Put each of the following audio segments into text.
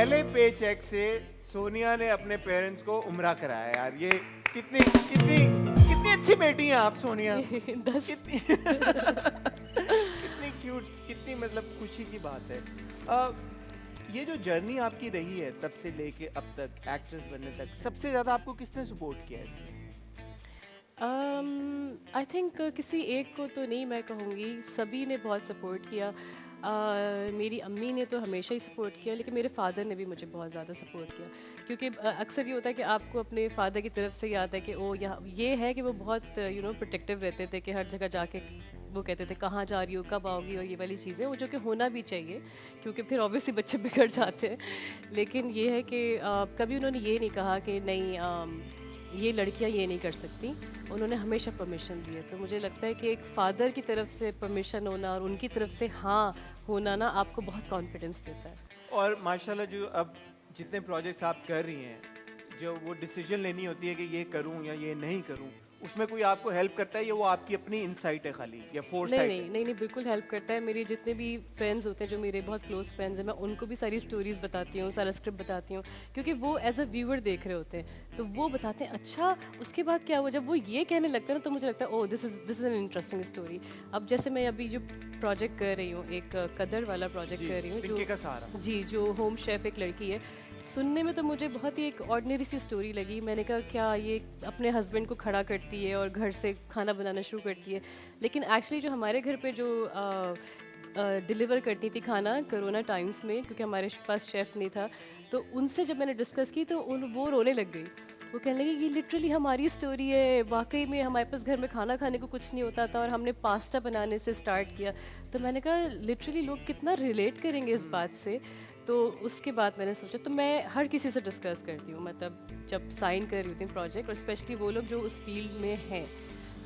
पहले पे चेक से सोनिया ने अपने पेरेंट्स को उम्रा कराया यार। ये कितनी कितनी कितनी अच्छी बेटी हैं आप सोनिया। 10 कितनी कितनी क्यूट, कितनी मतलब खुशी की बात है। ये जो जर्नी आपकी रही है तब से लेके अब तक एक्ट्रेस बनने तक, सबसे ज्यादा आपको किसने सपोर्ट किया है इसमें? आई थिंक किसी एक को तो नहीं मैं कहूँगी, सभी ने बहुत सपोर्ट किया। मेरी अम्मी ने तो हमेशा ही सपोर्ट किया, लेकिन मेरे फादर ने भी मुझे बहुत ज़्यादा सपोर्ट किया, क्योंकि अक्सर ये होता है कि आपको अपने फादर की तरफ से याद है कि ओ यहाँ ये है कि वो बहुत प्रोटेक्टिव रहते थे, कि हर जगह जाके वो कहते थे कहाँ जा रही हो, कब आओगी, और ये वाली चीज़ें वो जो कि होना भी चाहिए, क्योंकि फिर ऑब्वियसली बच्चे बिगड़ जाते हैं। लेकिन ये है कि कभी उन्होंने ये नहीं कहा कि नहीं ये लड़कियां ये नहीं कर सकती। उन्होंने हमेशा परमिशन दी है। तो मुझे लगता है कि एक फादर की तरफ से परमिशन होना और उनकी तरफ से हाँ होना ना आपको बहुत कॉन्फिडेंस देता है। और माशाल्लाह जो अब जितने प्रोजेक्ट्स आप कर रही हैं, जो वो डिसीजन लेनी होती है कि ये करूं या ये नहीं करूं, उसमें कोई आपको हेल्प करता है या वो आपकी अपनी इनसाइट है खाली या नहीं फोरसाइट नहीं है? नहीं नहीं बिल्कुल हेल्प करता है। मेरे जितने भी फ्रेंड्स होते हैं, जो मेरे बहुत क्लोज फ्रेंड्स हैं, मैं उनको भी सारी स्टोरीज बताती हूँ, सारा स्क्रिप्ट बताती हूँ, क्योंकि वो एज अ व्यूअर देख रहे होते हैं, तो वो बताते हैं अच्छा उसके बाद क्या हुआ। जब वो ये कहने लगता है ना, तो मुझे लगता है oh this is an interesting story. अब जैसे मैं अभी जो प्रोजेक्ट कर रही हूँ, एक कदर वाला प्रोजेक्ट जी, कर रही हूँ, पिंकी का सहारा। जी जो होम शेफ़ एक लड़की है। सुनने में तो मुझे बहुत ही एक ऑर्डिनरी सी स्टोरी लगी। मैंने कहा क्या ये अपने हस्बैंड को खड़ा करती है और घर से खाना बनाना शुरू करती है, लेकिन एक्चुअली जो हमारे घर पे जो डिलीवर करती थी खाना कोरोना टाइम्स में, क्योंकि हमारे पास शेफ़ नहीं था, तो उनसे जब मैंने डिस्कस की तो वो रोने लग गई। वो कहने लगी ये लिटरली हमारी स्टोरी है, वाकई में हमारे पास घर में खाना खाने को कुछ नहीं होता था और हमने पास्ता बनाने से स्टार्ट किया। तो मैंने कहा लिटरली लोग कितना रिलेट करेंगे इस बात से। तो उसके बाद मैंने सोचा, तो मैं हर किसी से डिस्कस करती हूँ, मतलब जब साइन कर रही होती हूँ प्रोजेक्ट, और स्पेशली वो लोग जो उस फील्ड में हैं।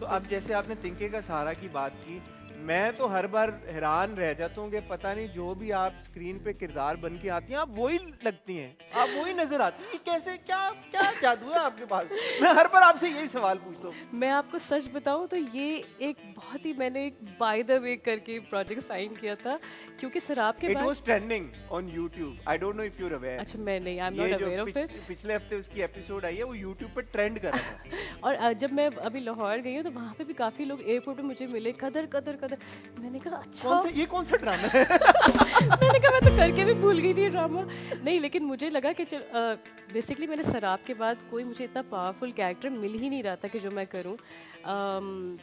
तो अब जैसे आपने तिनके का सहारा की बात की, मैं तो हर बार हैरान रह जाता हूँ कि पता नहीं जो भी आप स्क्रीन पे किरदार बन के आती हैं आप वही लगती हैं, आप वही नजर आती हैं। ये कैसे, क्या क्या जादू है आपके पास? मैं हर बार आपसे यही सवाल पूछता हूँ। मैं आपको सच बताऊं तो ये एक बहुत ही, मैंने एक बाय द वे करके प्रोजेक्ट साइन किया था, क्योंकि शराब के इट बाद। Was trending on YouTube, I don't know if you are aware. अच्छा मैं नहीं, आई एम ये नॉट जो अवेयर ऑफ इट। पिछले हफ्ते उसकी एपिसोड आई है वो यूट्यूब पर ट्रेंड कर रहा था। और जब मैं अभी लाहौर गई हूँ तो वहाँ पे भी काफ़ी लोग एयरपोर्ट पे मुझे मिले, कदर कदर कदर। मैंने कहा अच्छा कौन सा ड्रामा है? मैंने कहा मैं तो करके भी भूल गई थी ड्रामा। नहीं, लेकिन मुझे लगा कि बेसिकली मैंने शराब के बाद कोई मुझे इतना पावरफुल कैरेक्टर मिल ही नहीं रहा था कि जो मैं करूं।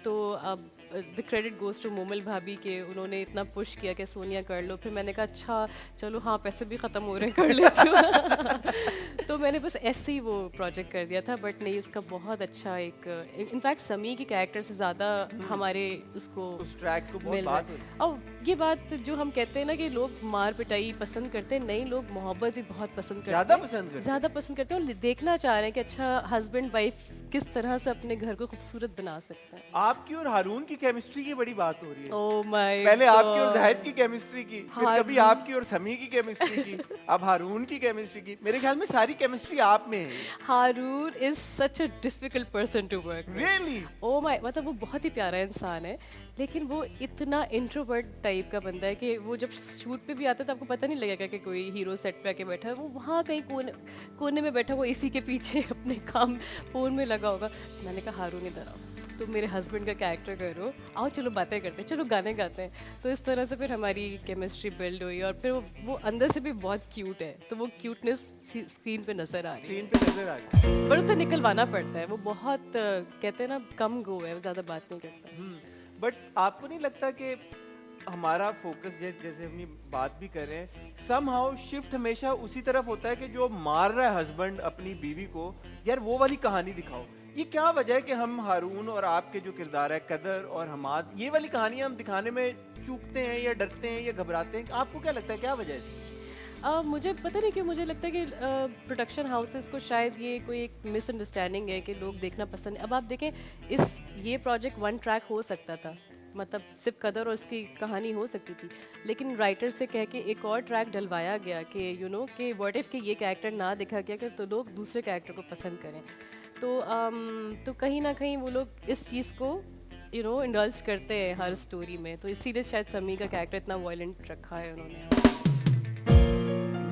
तो अब the credit goes to Momal भाभी के, उन्होंने इतना पुश किया कि सोनिया कर लो। फिर मैंने कहा अच्छा चलो हाँ पैसे भी ख़त्म हो रहे हैं कर लेती हूँ। तो मैंने बस ऐसे ही वो प्रोजेक्ट कर दिया था, बट नहीं उसका बहुत अच्छा एक, इनफैक्ट समी की कैरेक्टर से ज़्यादा हमारे उसको उस ट्रैक को बहुत मिल बात रहा हो है। रही और ये बात जो हम कहते हैं ना कि लोग मार पिटाई पसंद करते हैं, नहीं लोग मोहब्बत भी बहुत पसंद करते ज्यादा हैं, पसंद करते हैं। ज़्यादा पसंद करते हैं, और देखना चाह रहे हैं कि अच्छा हस्बैंड वाइफ किस तरह से अपने घर को खूबसूरत बना सकते हैं। आपकी और हारून की केमिस्ट्री की बड़ी बात हो रही है। ओह माय पहले आपकी और जाहिद की केमिस्ट्री की, फिर कभी हारून। आपकी और समी की केमिस्ट्री की, अब हारून की केमिस्ट्री की। मेरे ख्याल में सारी केमिस्ट्री आप में है। Haroon is such a difficult person to work with. Really? Oh my, मतलब वो बहुत ही प्यारा इंसान है, लेकिन वो इतना इंट्रोवर्ट टाइप का बंदा है कि वो जब शूट पे भी आता है तो आपको पता नहीं लगेगा कि कोई हीरो सेट पे आके बैठा है। वो वहाँ कहीं कोने में बैठा, वो एसी के पीछे अपने काम फ़ोन में लगा होगा। मैंने कहा हारून इधर आओ, तो मेरे हस्बैंड का कैरेक्टर करो, आओ चलो बातें करते हैं, चलो गाने गाते हैं। तो इस तरह से फिर हमारी केमिस्ट्री बिल्ड हुई, और फिर वो अंदर से भी बहुत क्यूट है, तो वो क्यूटनेस स्क्रीन पे नज़र आ रही स्क्रीन है, पे नजर आ गई। पर उसे निकलवाना पड़ता है। वो बहुत कहते हैं ना कम गो है, वो ज़्यादा बात नहीं करता। बट आपको नहीं लगता कि हमारा फोकस जैसे हम ये बात भी कर रहे हैं, समहाउ शिफ्ट हमेशा उसी तरफ होता है कि जो मार रहा है हस्बैंड अपनी बीवी को, यार वो वाली कहानी दिखाओ। ये क्या वजह है कि हम हारून और आपके जो किरदार है कदर और हमाद, ये वाली कहानियां हम दिखाने में चूकते हैं या डरते हैं या घबराते हैं? आपको क्या लगता है क्या वजह है इसकी? मुझे पता नहीं क्यों मुझे लगता है कि प्रोडक्शन हाउसेस को शायद ये कोई एक मिसअंडरस्टैंडिंग है कि लोग देखना पसंद। अब आप देखें ये प्रोजेक्ट वन ट्रैक हो सकता था, मतलब सिर्फ कदर और उसकी कहानी हो सकती थी, लेकिन राइटर से कह के एक और ट्रैक डलवाया गया कि कि व्हाट इफ़ कि ये कैरेक्टर ना दिखा गया कि तो लोग दूसरे कैरेक्टर को पसंद करें। तो कहीं ना कहीं वो लोग इस चीज़ को इंडल्ज करते हैं हर स्टोरी में, तो इसीलिए शायद समी का कैरेक्टर इतना वायलेंट रखा है उन्होंने।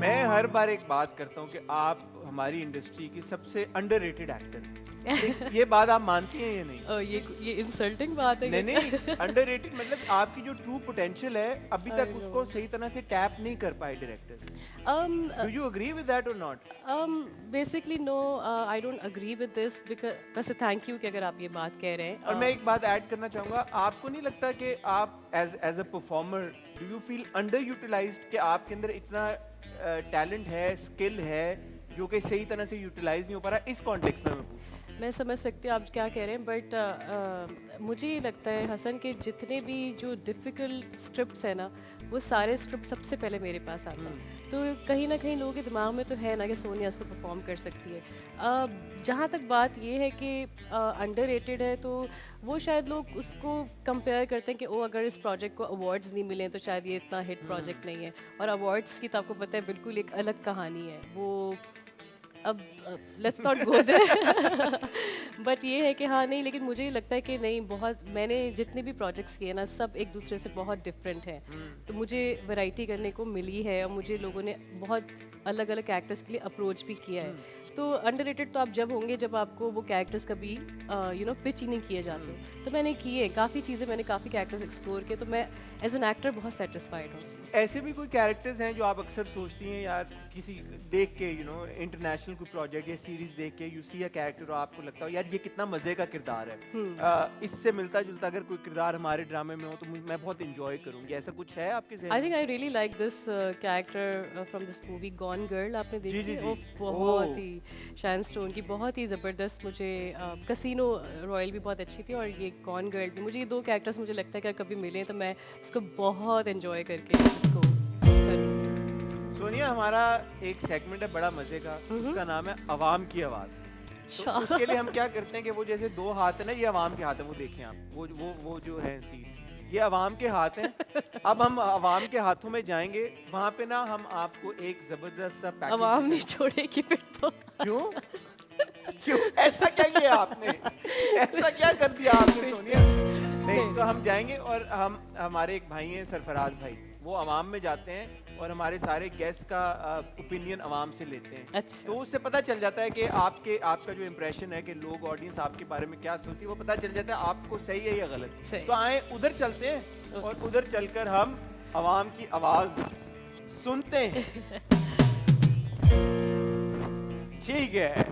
मैं हर बार एक बात करता हूँ कि आप हमारी इंडस्ट्री की सबसे अंडररेटेड एक्टर ये बात आप मानती हैं या नहीं? ये इंसल्टिंग बात है नहीं ये। नहीं, अंडररेटेड मतलब आपकी जो ट्रू पोटेंशियल है अभी I तक उसको know. सही तरह से टैप नहीं कर पाए director. Um, do you agree with that or not? Basically no, I don't agree with this because वैसे थैंक यू कि अगर आप ये बात कह रहे हैं। और मैं एक बात ऐड करना चाहूँगा, आपको नहीं लगता कि आप as a performer do you feel underutilized कि आपके अंदर इतना टैलेंट है, स्किल है जो कि सही तरह से यूटिलाइज नहीं हो पा रहा इस कॉन्टेक्स्ट में मैं पूछ रहा हूँ। मैं समझ सकती हूँ आप क्या कह रहे हैं, बट मुझे ये लगता है हसन के जितने भी जो डिफ़िकल्ट स्क्रिप्ट्स हैं ना, वो सारे स्क्रिप्ट सबसे पहले मेरे पास आता है। तो कहीं ना कहीं लोगों के दिमाग में तो है ना कि सोनिया इसको परफॉर्म कर सकती है। जहाँ तक बात ये है कि अंडररेटेड है, तो वो शायद लोग उसको कंपेयर करते हैं कि ओ अगर इस प्रोजेक्ट को अवार्ड्स नहीं मिले तो शायद ये इतना हिट प्रोजेक्ट नहीं है। और अवार्ड्स की तो आपको पता है बिल्कुल एक अलग कहानी है वो। अब let's not go there. But ये है कि हाँ नहीं, लेकिन मुझे लगता है कि नहीं, बहुत मैंने जितने भी प्रोजेक्ट्स किए ना सब एक दूसरे से बहुत डिफरेंट हैं। तो मुझे वैरायटी करने को मिली है और मुझे लोगों ने बहुत अलग अलग कैरेक्टर्स के लिए अप्रोच भी किया है। तो अंडररेटेड तो आप जब होंगे जब आपको वो कैरेक्टर्स कभी पिच ही नहीं किए जाते। तो मैंने किए काफ़ी चीज़ें, मैंने काफ़ी कैरेक्टर्स एक्सप्लोर किए, तो मैं एज एन एक्टर बहुत सेटिस्फाइड हूँ उस चीज़ से। ऐसे भी कोई कैरेक्टर्स हैं जो आप अक्सर सोचती हैं यार, किसी देख के इंटरनेशनल कोई प्रोजेक्ट या सीरीज देख के यू सी अ कैरेक्टर और आपको लगता हो यार ये कितना मजे का किरदार है, इससे मिलता जुलता अगर कोई किरदार हमारे ड्रामे में हो तो मैं बहुत इंजॉय करूंगी, ऐसा कुछ है आपके ज़हन आई में? Think I really like this character from this movie gone girl. आपने जी, देखी जी, है? वो जी। बहुत ओह। ही शाइन स्टोन की बहुत ही ज़बरदस्त। मुझे कसिनो रॉयल भी बहुत अच्छी थी और ये गॉन गर्ल भी। मुझे ये दो कैरेक्टर्स मुझे लगता है कि अगर कभी मिले तो मैं इसको बहुत एंजॉय करके इसको करूँगी। सोनिया, हमारा एक सेगमेंट है बड़ा मजे का, उसका नाम है अवाम की आवाज़। तो उसके लिए हम क्या करते हैं कि वो जैसे दो हाथ है ना, ये अवाम के हाथ है, वो देखें आप, वो जो है सीट्स, ये अवाम के हाथ हैं। अब हम अवाम के हाथों में जाएंगे, वहाँ पे ना हम आपको एक जबरदस्त सा पैकेज। आवाम नहीं छोड़ेगी फिर तो। क्यों क्यों ऐसा क्या किया आपने, ऐसा क्या कर दिया आपने सोनिया? नहीं तो हम जाएंगे और हम हमारे एक भाई हैं सरफराज भाई, वो अवाम में जाते हैं और हमारे सारे गेस्ट का ओपिनियन अवाम से लेते हैं। अच्छा। तो उससे पता चल जाता है कि आपका जो इम्प्रेशन है कि लोग ऑडियंस आपके बारे में क्या सोचती है, वो पता चल जाता है आपको सही है या गलत। सही। तो आए उधर चलते हैं और उधर चलकर हम अवाम की आवाज सुनते हैं। ठीक है।